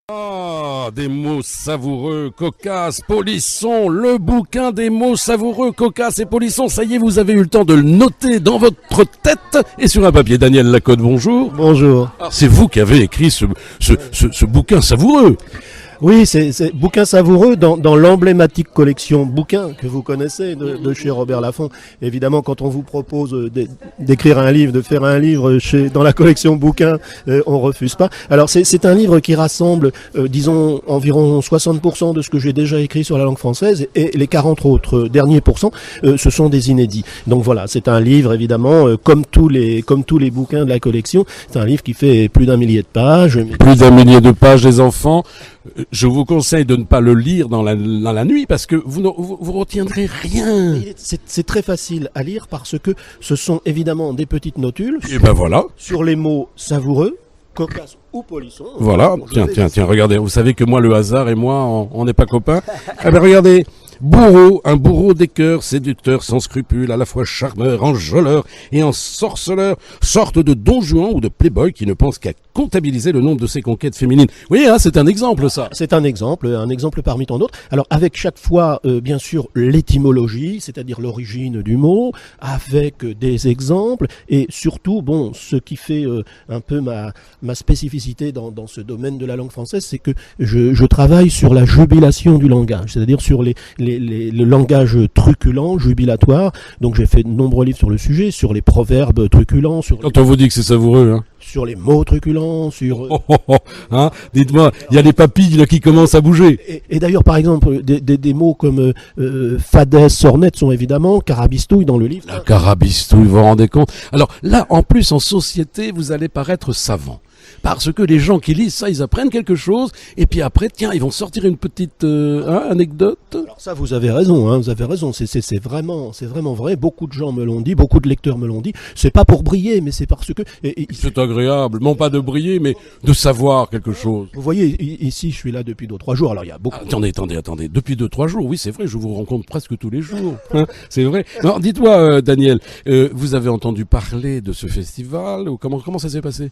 Ah, des mots savoureux, cocasses, polissons, le bouquin des mots savoureux, cocasses et polissons. Ça y est, vous avez eu le temps de le noter dans votre tête et sur un papier. Daniel Lacote, bonjour. Bonjour. C'est vous qui avez écrit ce bouquin savoureux. Oui, c'est bouquin savoureux dans l'emblématique collection bouquins que vous connaissez de chez Robert Laffont. Évidemment, quand on vous propose d'écrire un livre, de faire un livre dans la collection bouquins, on refuse pas. Alors c'est un livre qui rassemble, disons, environ 60% de ce que j'ai déjà écrit sur la langue française et les 40 autres derniers pourcents, ce sont des inédits. Donc voilà, c'est un livre évidemment comme tous les bouquins de la collection. C'est un livre qui fait plus d'un millier de pages. Plus d'un millier de pages, les enfants. Je vous conseille de ne pas le lire dans la nuit parce que vous retiendrez rien. C'est très facile à lire parce que ce sont évidemment des petites notules. Et ben voilà. Sur les mots savoureux, cocasse ou polisson. Voilà. Tiens, regardez. Vous savez que moi, le hasard et moi, on n'est pas copains. Ah ben regardez. Bourreau, un bourreau des cœurs, séducteur, sans scrupules, à la fois charmeur, enjôleur et ensorceleur, sorte de Don Juan ou de playboy qui ne pense qu'à comptabiliser le nombre de ses conquêtes féminines. Vous voyez, hein, c'est un exemple, ça. C'est un exemple parmi tant d'autres. Alors, avec chaque fois, bien sûr, l'étymologie, c'est-à-dire l'origine du mot, avec des exemples, et surtout, bon, ce qui fait un peu ma spécificité dans ce domaine de la langue française, c'est que je travaille sur la jubilation du langage, c'est-à-dire sur le langage truculent, jubilatoire. Donc j'ai fait de nombreux livres sur le sujet, sur les proverbes truculents, Quand on vous dit que c'est savoureux, hein. Sur les mots truculents, sur... Hein, dites-moi, il y a les papilles là qui commencent à bouger. Et d'ailleurs, par exemple, des mots comme fadesse, sornette sont évidemment carabistouille dans le livre. La carabistouille, vous vous rendez compte? Alors là, en plus, en société, vous allez paraître savant. Parce que les gens qui lisent ça, ils apprennent quelque chose, et puis après, tiens, ils vont sortir une petite anecdote. Alors ça, vous avez raison, hein, vous avez raison. C'est vraiment vrai. Beaucoup de gens me l'ont dit, beaucoup de lecteurs me l'ont dit. C'est pas pour briller, mais c'est parce que. C'est agréable, non pas de briller, mais de savoir quelque chose. Vous voyez, ici, je suis là depuis 2-3 jours. Alors il y a beaucoup. Attendez. Depuis 2-3 jours, oui, c'est vrai. Je vous rencontre presque tous les jours. Hein, c'est vrai. Alors, dites-moi, Daniel, vous avez entendu parler de ce festival ou comment ça s'est passé?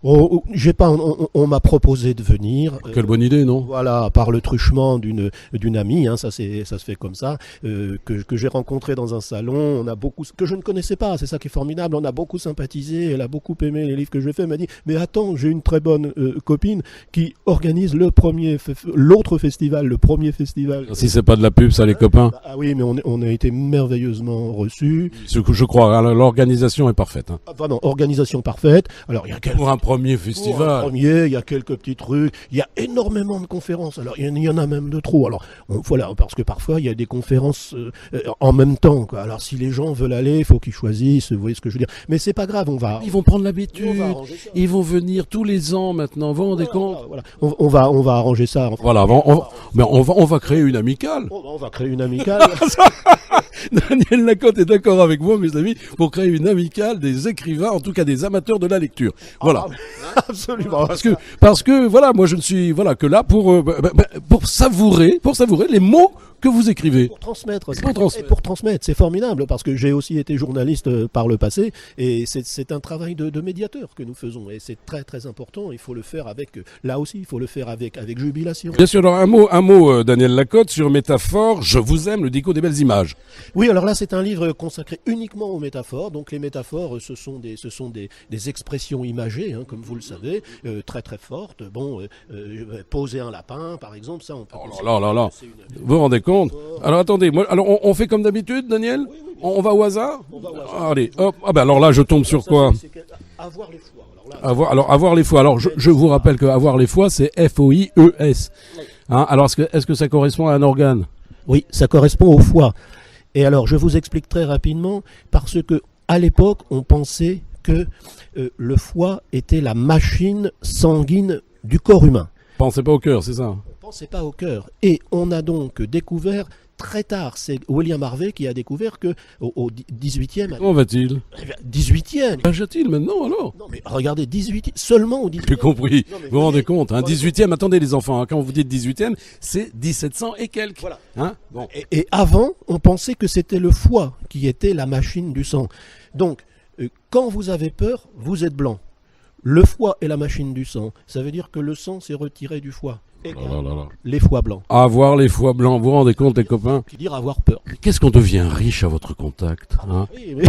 On m'a proposé de venir. Quelle bonne idée, non? Voilà, par le truchement d'une amie, hein, ça se fait comme ça, que j'ai rencontré dans un salon. On a beaucoup, que je ne connaissais pas, c'est ça qui est formidable. On a beaucoup sympathisé, elle a beaucoup aimé les livres que j'ai fait. Elle m'a dit, mais attends, j'ai une très bonne copine qui organise l'autre festival, le premier festival. Si c'est pas de la pub, ça, les copains. Ah oui, mais on a été merveilleusement reçus. Je crois, hein, l'organisation est parfaite. Hein. Ah, vraiment, organisation parfaite. Alors il y a pour un premier festival. Il y a quelques petits trucs, il y a énormément de conférences, alors il y en a même de trop. Alors voilà, parce que parfois il y a des conférences en même temps, quoi. Alors si les gens veulent aller, il faut qu'ils choisissent, vous voyez ce que je veux dire. Mais c'est pas grave, ils vont prendre l'habitude, ils vont venir tous les ans maintenant, vous vous rendez compte? Voilà. On va arranger ça. Voilà, on va créer une amicale. On va créer une amicale. Daniel Lacote est d'accord avec moi, mes amis, pour créer une amicale des écrivains, en tout cas des amateurs de la lecture. Voilà. Absolument. Parce que voilà, moi je ne suis que là pour savourer les mots que vous écrivez. Pour transmettre, c'est formidable, parce que j'ai aussi été journaliste par le passé, et c'est un travail de médiateur que nous faisons, et c'est très très important. Il faut le faire avec jubilation. Bien sûr, alors un mot, Daniel Lacote, sur métaphore, je vous aime, le dico des belles images. Oui, alors là c'est un livre consacré uniquement aux métaphores. Donc les métaphores, ce sont des expressions imagées, hein, comme vous le savez, très très fortes. Bon, poser un lapin, par exemple, ça on peut... Oh là. Vous vous rendez compte? Alors attendez, on fait comme d'habitude, Daniel? Oui. On va au hasard? Allez, hop. Ah ben alors là, je tombe sur quoi? Avoir les foies. Avoir les foies. Alors je vous rappelle que avoir les foies, c'est F-O-I-E-S. Hein, alors est-ce que ça correspond à un organe? Oui, ça correspond au foie. Et alors je vous explique très rapidement, parce que à l'époque, on pensait que le foie était la machine sanguine du corps humain. Pensez pas au cœur, c'est ça? Pensez pas au cœur. Et on a donc découvert très tard, c'est William Harvey qui a découvert que au 18e... Comment va-t-il? 18e. Va-t-il maintenant alors? Non mais regardez, seulement au 18e. J'ai compris, vous vous rendez compte, hein, 18e, attendez les enfants, hein, quand vous dites 18e, c'est 1700 et quelques. Voilà. Hein, bon. Et avant, on pensait que c'était le foie qui était la machine du sang. Donc, quand vous avez peur, vous êtes blanc. Le foie est la machine du sang. Ça veut dire que le sang s'est retiré du foie. Et les foies blancs. Avoir les foies blancs, vous vous rendez compte, les copains? Qui dire avoir peur. Qu'est-ce qu'on devient riche à votre contact, hein? Oui, mais...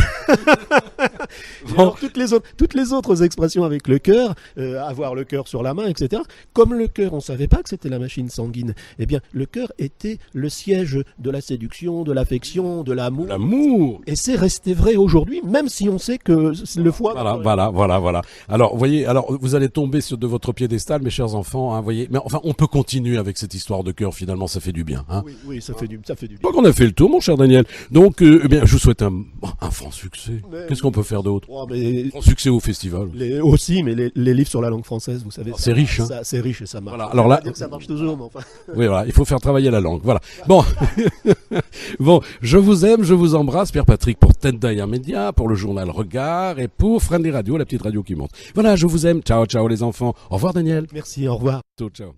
Alors, toutes les autres expressions avec le cœur, avoir le cœur sur la main, etc. Comme le cœur, on ne savait pas que c'était la machine sanguine. Eh bien, le cœur était le siège de la séduction, de l'affection, de l'amour. L'amour. Et c'est resté vrai aujourd'hui, même si on sait que le foie... Voilà. Alors, vous voyez, vous allez tomber de votre piédestal, mes chers enfants, hein, voyez. Mais enfin, on peut continuer avec cette histoire de cœur, finalement, ça fait du bien, hein. Oui, ça fait du bien. Je crois qu'on a fait le tour, mon cher Daniel. Donc, eh bien, je vous souhaite un franc succès. Qu'est-ce qu'on peut faire d'autre? Franc succès au festival. Aussi, mais les livres sur la langue française, vous savez. C'est riche, hein. C'est riche et ça marche. Voilà. Alors là, dire que ça marche toujours, mais enfin. Oui, voilà, il faut faire travailler la langue. Voilà. Bon, bon, je vous aime, je vous embrasse, Pierre-Patrick, pour Tendaya Média, pour le journal Regard et pour Friendly Radio, la petite radio qui monte. Voilà, je vous aime. Ciao, ciao les enfants. Au revoir, Daniel. Merci, au revoir. Ciao.